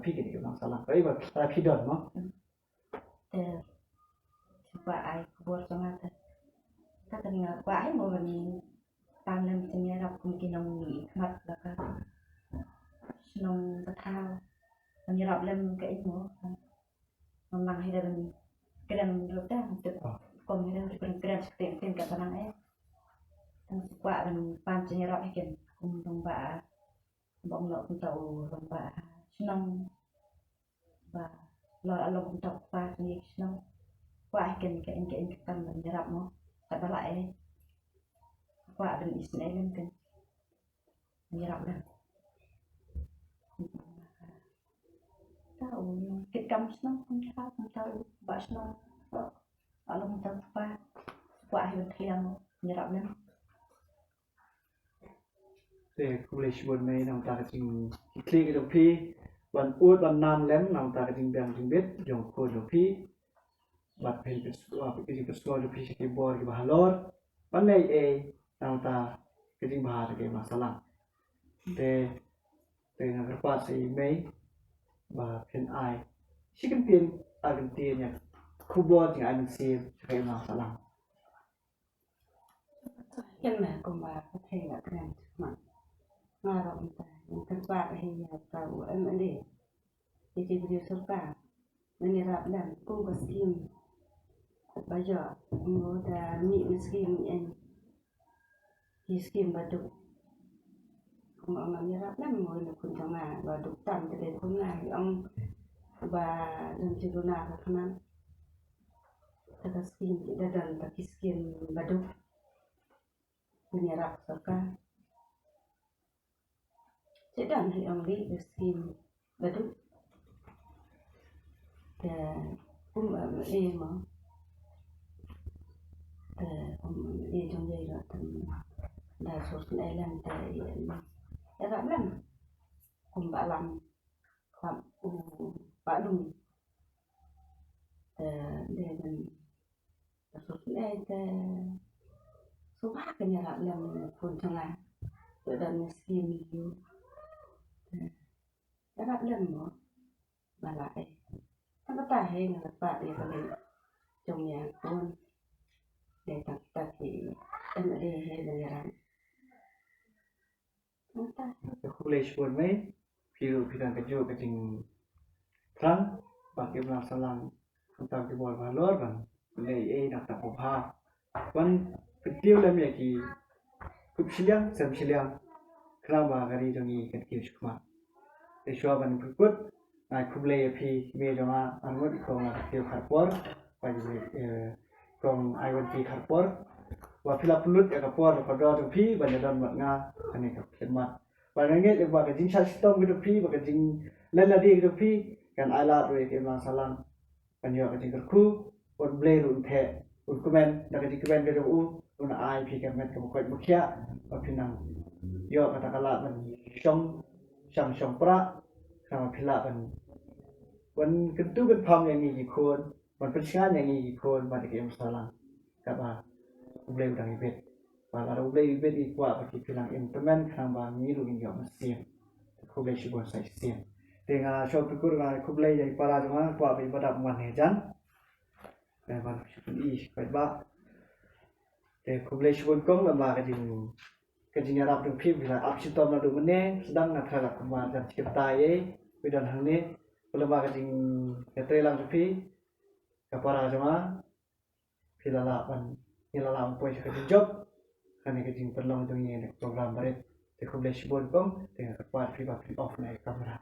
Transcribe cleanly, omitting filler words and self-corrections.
phi cái điều năng salang cái mà phi đòn nó coba ai buat sama kata dengar qua ai mau mình tam lên misalnya đọc mungkin nông nghỉ mặt là cái nông thao mình đọc lên cái nữa mình mang hay là mình cái đằng lúc đó mình còn cái đằng cái đằng tiền cả năng ấy thằng qua mình ban misalnya đọc hay kiện cùng đồng bạ bông lợn cùng tàu đồng bạ nông và lòi ở lồng tàu qua như nông qua hay kiện cái tâm mình đọc nó tại ba lại qua đừng Israel lên cái như đọc nè tahu kita mesti không tahu bahasa kalau kita apa akhir yang nyerap lên để cũng lấy buồn này nằm ta trình khi cái đồng phiวันพูดวันนานแล้วนำตาจึงแบ่งจึงเบ็ดยงโคดพี่บัดเพลเป็นส่วนเป็นเป็นส่วนพี่สกิบอลกับบาลอร์วันในนำตาจึงบาร์กับมาสลังแต่นักปัสใส่ไม่บาเพนไอชิคกี้พายอาร์เจนตินาเนี่ยคูบอลจึงอันเสียกับมาสลังยังไงก็มาประเทศละกันมาเราแต่ทั้งป่าเฮียเก่าอันนี้ที่จะไปดูสุภาพมันนี่รับดันกุ้งกับสกิมบางอย่างมันจะมีสกิมเองที่สกิมบาดุของเรามันนี่รับดันมันเลยคุณทำงานบาดุต่ำจะเป็นคนงานองบาเรื่องจิตนาขนาดแต่ก็สกิมจะดันแต่สกิมบาดุมันนี่รับสุภาพsedang yang di skim badu em trong đây là đa số này làm tại đã làm bà làm khoảng bà đùng để mình đa số này số ba cái nhà làm phun trong là để đàn skim nhiều đã gặp lần nữa mà lại nó có tài hay là bạn để vào đây trong nhà con để tập thì em ở đây hay là nhà làm khu lệ buồn mấy khi đang cái chỗ cái trình trắng và cái làm salang không tạo cái bọt và lót và để đặt tập học haวันtiêu làm gì thì cúp xiliang xem xiliang Kenapa kali jongi ketkil cuma? Esok ban berikut, kublai api meja anwar kong ketkil karpor, bagi kong aywan pi karpor, wafila pelut ya karpor pada api banyak dan makna ane kemat. Banyak ni bagi jing sistem gitu pi, bagi jing leladi gitu pi, kan alat ruy ke masalah banyak jing kerku, wan blay run the, un komen, dak jing komen gitu un ay pi kemet kemukai mukia, wafina yo katakanlah man shong pra sama pila man kentu kan pam yang ni kon man persian yang ni kon man ke masalah kaba problem dang ibet bala problem ibet ikwa bagi pilang implement kamba ni lu ngi yo masih problem sibon sai sien dengan shop pikur ga problem dai para jama kwa bi badap man hejan dan ban i ba te problem sibon kong lama ka ding kejinya rap dong phi bila apsi tom na do mene sedang na khala kuma dan cipta ye bidan hangne pelaba kejing ketre lang phi kapara jama filala ban ilala ampoi ka job kane kejing perlong dong ye program baret te kuble shibon kom te kapar phi ba phi off na kamera